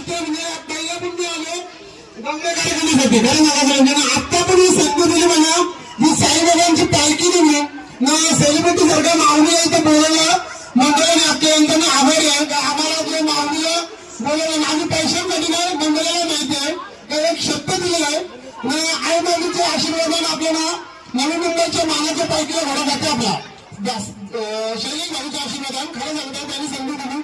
ते म्हणजे पहिल्यापूर्वी आले गंगा कार्यक्रमासाठी कारण मला आता पण ही संधी दिली म्हणा ही साईबाबांची पालखी निघली ना सेलिब्रिटी सारखा माऊली इथं बोलायला मंडळाने आपल्या यंत्रणा आभारी आहे आम्हाला आपल्या माऊलीला बोलायला आम्ही पैशांसाठी नाही मंडळाला माहिती आहे तर एक शब्द दिलेला आहे आई बाबूच्या आशीर्वादाने आपल्याला नवी मुंबईच्या मानाच्या पालखीला घोडा जाते आपला शैलेश भाऊच्या आशीर्वादाने खरं सांगतात त्यांनी संधी दिली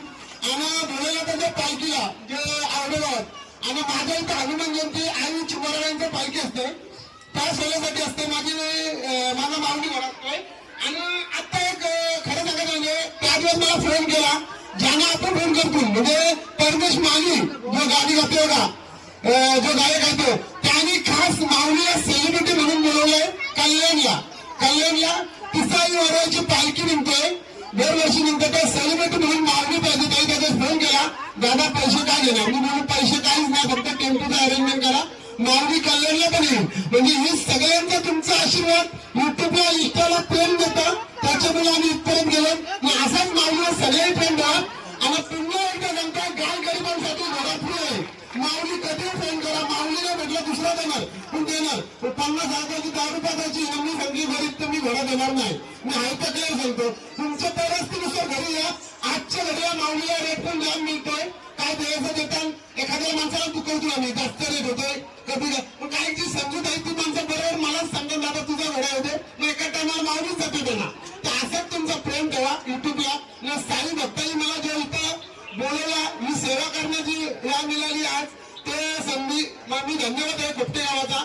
आणि बोलायला त्याच्या पालखीला जे आवडेल आणि माझ्या इथं हनुमान जयंती आई चिंबोरायांची पालखी असते त्या सोहळ्यासाठी असते माझा माऊली घोडा असतोय आणि आता एक खरं सांगायचं म्हणजे त्याच वेळेस मला फोन केला ज्यांना आपण फोन करतो म्हणजे परमेश माली जो गाडी गातो का जो गायक आहे त्यांनी खास माऊलीला सेलिब्रिटी म्हणून बोलवलंय कल्याणला तिसाई वराची पालखी निघतोय दरवर्षी निघतो तर सेलिब्रिटी म्हणून माऊली पाहिजे काही त्याचा फोन केला दादा पैसे काय घेणार मी म्हणून पैसे काहीच नाही फक्त टेम्पोचा अरेंजमेंट करा माऊली कल्याणला पण येईल म्हणजे हे सगळ्यांचा तुमचा आशीर्वाद युट्यूबला इंस्टाला प्रेम देतं त्याच्यामुळे आम्ही इथपर्यंत गेलो असाच माऊलीला सगळे प्रेम द्या आणि पुन्हा एकदा सांगता गाय गरिबांसाठी घोडा फ्री आहे माऊली कधी फोन करा माऊलीला म्हटलं दुसरा देणार पण देणार 50,000ची 10 रुपयाची मी सांगली गरीब तर मी घोडा देणार नाही मी हायचं क्लिअर सांगतो तुमच्या परिस्थितीनुसार घरी या आजच्या घडीला माऊलीला रेट पण जाम मिळतोय काय द्यायचं देतात एखाद्या माणसाला चुकवतो आम्ही जास्त रेट होतोय कधी पण काही जी समजूत आहे ती माणसं बरोबर मलाच सांगून दादा तुझा घोडा होते मग एका टायमाला माऊलीच जाते त्यांना तर असंच तुमचा प्रेम ठेवा युट्यूबला साई भक्तांनी मला जे इथं बोलायला ही सेवा करण्याची या मिळाली आज ते संधी मी धन्यवाद आहे गोपटे गावाचा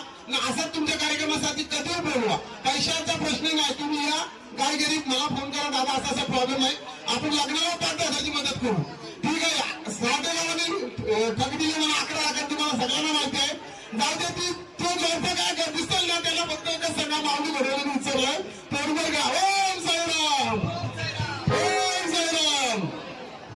असाच तुमच्या कार्यक्रमासाठी कधी बोलवा पैशाचा प्रश्न नाही तुम्ही या काय गरीब मला फोन करा दादा असा प्रॉब्लेम आहे आपण लग्नाला 5,000ची मदत करू ठीक आहे साधे गावाने ठग दिली मला 11 लाख तुम्हाला सगळ्यांना माहिती आहे जाऊ दे ती तो जोडता काय दिसेल ना